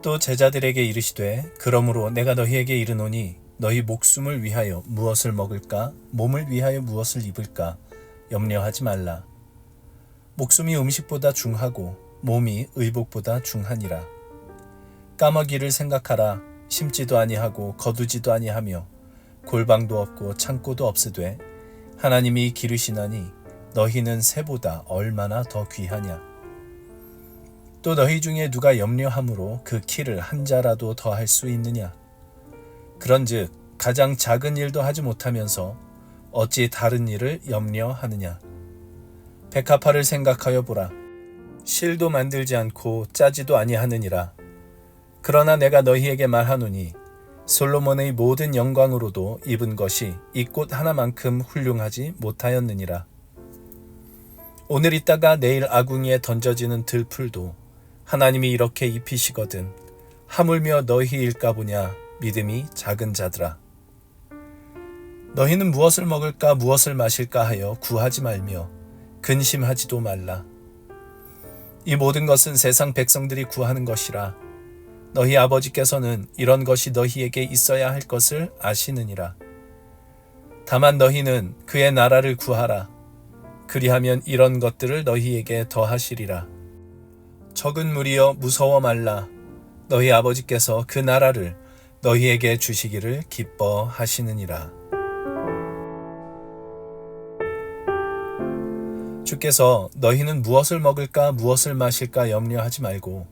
또 제자들에게 이르시되 그러므로 내가 너희에게 이르노니 너희 목숨을 위하여 무엇을 먹을까 몸을 위하여 무엇을 입을까 염려하지 말라. 목숨이 음식보다 중하고 몸이 의복보다 중하니라. 까마귀를 생각하라. 심지도 아니하고 거두지도 아니하며 골방도 없고 창고도 없으되 하나님이 기르시나니 너희는 새보다 얼마나 더 귀하냐. 또 너희 중에 누가 염려함으로 그 키를 한 자라도 더할 수 있느냐. 그런즉 가장 작은 일도 하지 못하면서 어찌 다른 일을 염려하느냐. 백합화를 생각하여 보라. 실도 만들지 않고 짜지도 아니하느니라. 그러나 내가 너희에게 말하노니 솔로몬의 모든 영광으로도 입은 것이 이 꽃 하나만큼 훌륭하지 못하였느니라. 오늘 있다가 내일 아궁이에 던져지는 들풀도 하나님이 이렇게 입히시거든 하물며 너희일까 보냐. 믿음이 작은 자들아. 너희는 무엇을 먹을까 무엇을 마실까 하여 구하지 말며 근심하지도 말라. 이 모든 것은 세상 백성들이 구하는 것이라. 너희 아버지께서는 이런 것이 너희에게 있어야 할 것을 아시느니라. 다만 너희는 그의 나라를 구하라. 그리하면 이런 것들을 너희에게 더하시리라. 적은 무리여 무서워 말라. 너희 아버지께서 그 나라를 너희에게 주시기를 기뻐하시느니라. 주께서 너희는 무엇을 먹을까 무엇을 마실까 염려하지 말고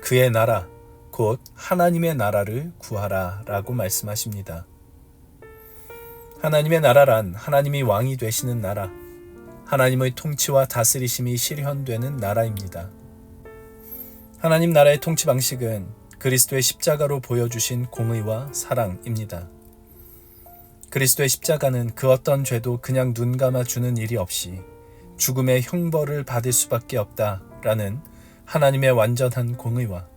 그의 나라 곧 하나님의 나라를 구하라 라고 말씀하십니다. 하나님의 나라란 하나님이 왕이 되시는 나라, 하나님의 통치와 다스리심이 실현되는 나라입니다. 하나님 나라의 통치 방식은 그리스도의 십자가로 보여주신 공의와 사랑입니다. 그리스도의 십자가는 그 어떤 죄도 그냥 눈 감아주는 일이 없이 죽음의 형벌을 받을 수밖에 없다라는 하나님의 완전한 공의와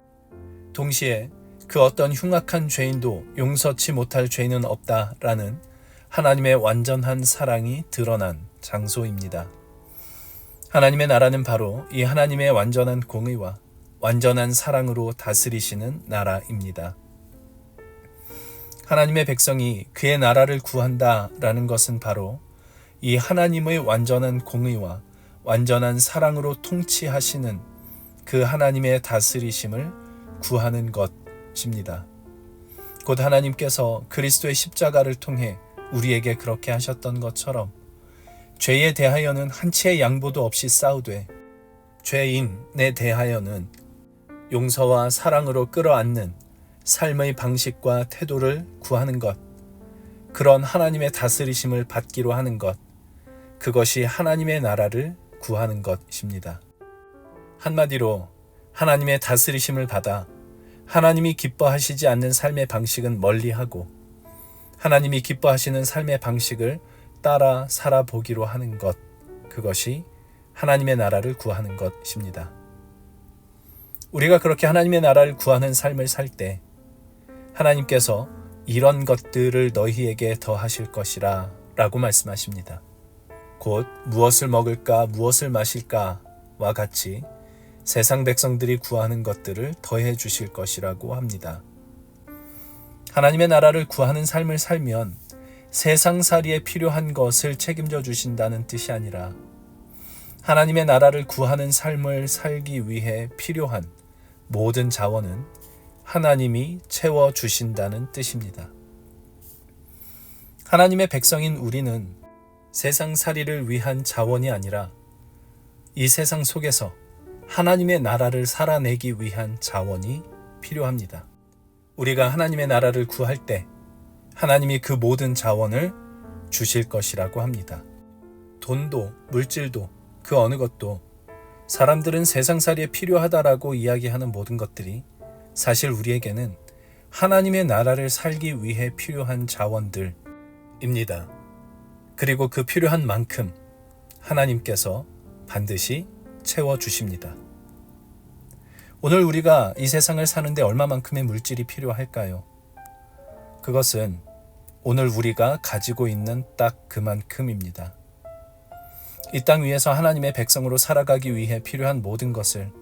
동시에 그 어떤 흉악한 죄인도 용서치 못할 죄는 없다라는 하나님의 완전한 사랑이 드러난 장소입니다. 하나님의 나라는 바로 이 하나님의 완전한 공의와 완전한 사랑으로 다스리시는 나라입니다. 하나님의 백성이 그의 나라를 구한다라는 것은 바로 이 하나님의 완전한 공의와 완전한 사랑으로 통치하시는 그 하나님의 다스리심을 구하는 것입니다. 곧 하나님께서 그리스도의 십자가를 통해 우리에게 그렇게 하셨던 것처럼 죄에 대하여는 한치의 양보도 없이 싸우되 죄인에 대하여는 용서와 사랑으로 끌어안는 삶의 방식과 태도를 구하는 것, 그런 하나님의 다스리심을 받기로 하는 것, 그것이 하나님의 나라를 구하는 것입니다. 한마디로 하나님의 다스리심을 받아 하나님이 기뻐하시지 않는 삶의 방식은 멀리하고 하나님이 기뻐하시는 삶의 방식을 따라 살아보기로 하는 것, 그것이 하나님의 나라를 구하는 것입니다. 우리가 그렇게 하나님의 나라를 구하는 삶을 살 때 하나님께서 이런 것들을 너희에게 더하실 것이라 라고 말씀하십니다. 곧 무엇을 먹을까 무엇을 마실까와 같이 세상 백성들이 구하는 것들을 더해 주실 것이라고 합니다. 하나님의 나라를 구하는 삶을 살면 세상살이에 필요한 것을 책임져 주신다는 뜻이 아니라 하나님의 나라를 구하는 삶을 살기 위해 필요한 모든 자원은 하나님이 채워주신다는 뜻입니다. 하나님의 백성인 우리는 세상살이를 위한 자원이 아니라 이 세상 속에서 하나님의 나라를 살아내기 위한 자원이 필요합니다. 우리가 하나님의 나라를 구할 때 하나님이 그 모든 자원을 주실 것이라고 합니다. 돈도 물질도 그 어느 것도 사람들은 세상살이에 필요하다라고 이야기하는 모든 것들이 사실 우리에게는 하나님의 나라를 살기 위해 필요한 자원들입니다. 그리고 그 필요한 만큼 하나님께서 반드시 채워주십니다. 오늘 우리가 이 세상을 사는데 얼마만큼의 물질이 필요할까요? 그것은 오늘 우리가 가지고 있는 딱 그만큼입니다. 이 땅 위에서 하나님의 백성으로 살아가기 위해 필요한 모든 것을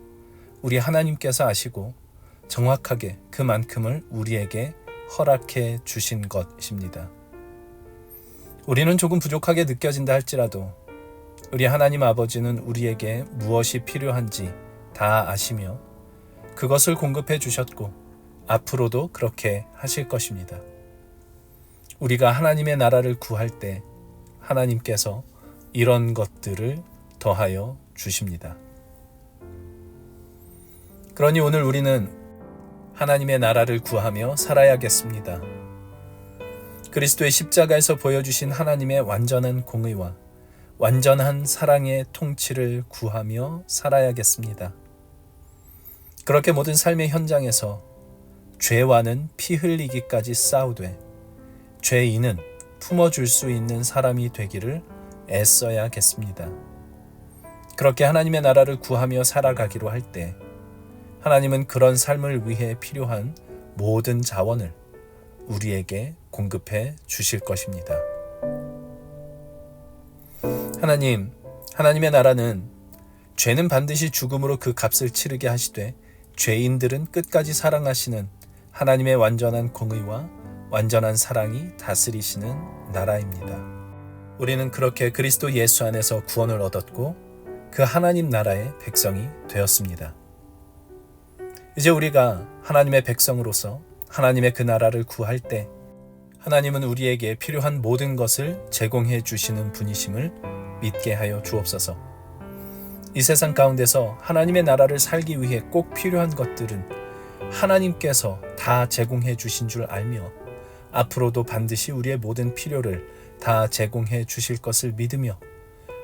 우리 하나님께서 아시고 정확하게 그만큼을 우리에게 허락해 주신 것입니다. 우리는 조금 부족하게 느껴진다 할지라도 우리 하나님 아버지는 우리에게 무엇이 필요한지 다 아시며 그것을 공급해 주셨고 앞으로도 그렇게 하실 것입니다. 우리가 하나님의 나라를 구할 때 하나님께서 이런 것들을 더하여 주십니다. 그러니 오늘 우리는 하나님의 나라를 구하며 살아야겠습니다. 그리스도의 십자가에서 보여주신 하나님의 완전한 공의와 완전한 사랑의 통치를 구하며 살아야겠습니다. 그렇게 모든 삶의 현장에서 죄와는 피 흘리기까지 싸우되 죄인은 품어줄 수 있는 사람이 되기를 애써야겠습니다. 그렇게 하나님의 나라를 구하며 살아가기로 할 때 하나님은 그런 삶을 위해 필요한 모든 자원을 우리에게 공급해 주실 것입니다. 하나님의 나라는 죄는 반드시 죽음으로 그 값을 치르게 하시되 죄인들은 끝까지 사랑하시는 하나님의 완전한 공의와 완전한 사랑이 다스리시는 나라입니다. 우리는 그렇게 그리스도 예수 안에서 구원을 얻었고 그 하나님 나라의 백성이 되었습니다. 이제 우리가 하나님의 백성으로서 하나님의 그 나라를 구할 때 하나님은 우리에게 필요한 모든 것을 제공해 주시는 분이심을 믿게 하여 주옵소서. 이 세상 가운데서 하나님의 나라를 살기 위해 꼭 필요한 것들은 하나님께서 다 제공해 주신 줄 알며 앞으로도 반드시 우리의 모든 필요를 다 제공해 주실 것을 믿으며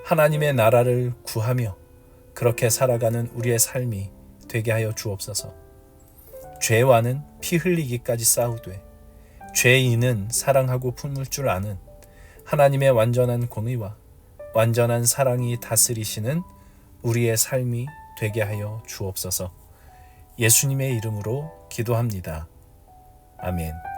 하나님의 나라를 구하며 그렇게 살아가는 우리의 삶이 되게 하여 주옵소서. 죄와는 피 흘리기까지 싸우되 죄인은 사랑하고 품을 줄 아는 하나님의 완전한 공의와 완전한 사랑이 다스리시는 우리의 삶이 되게 하여 주옵소서. 예수님의 이름으로 기도합니다. 아멘.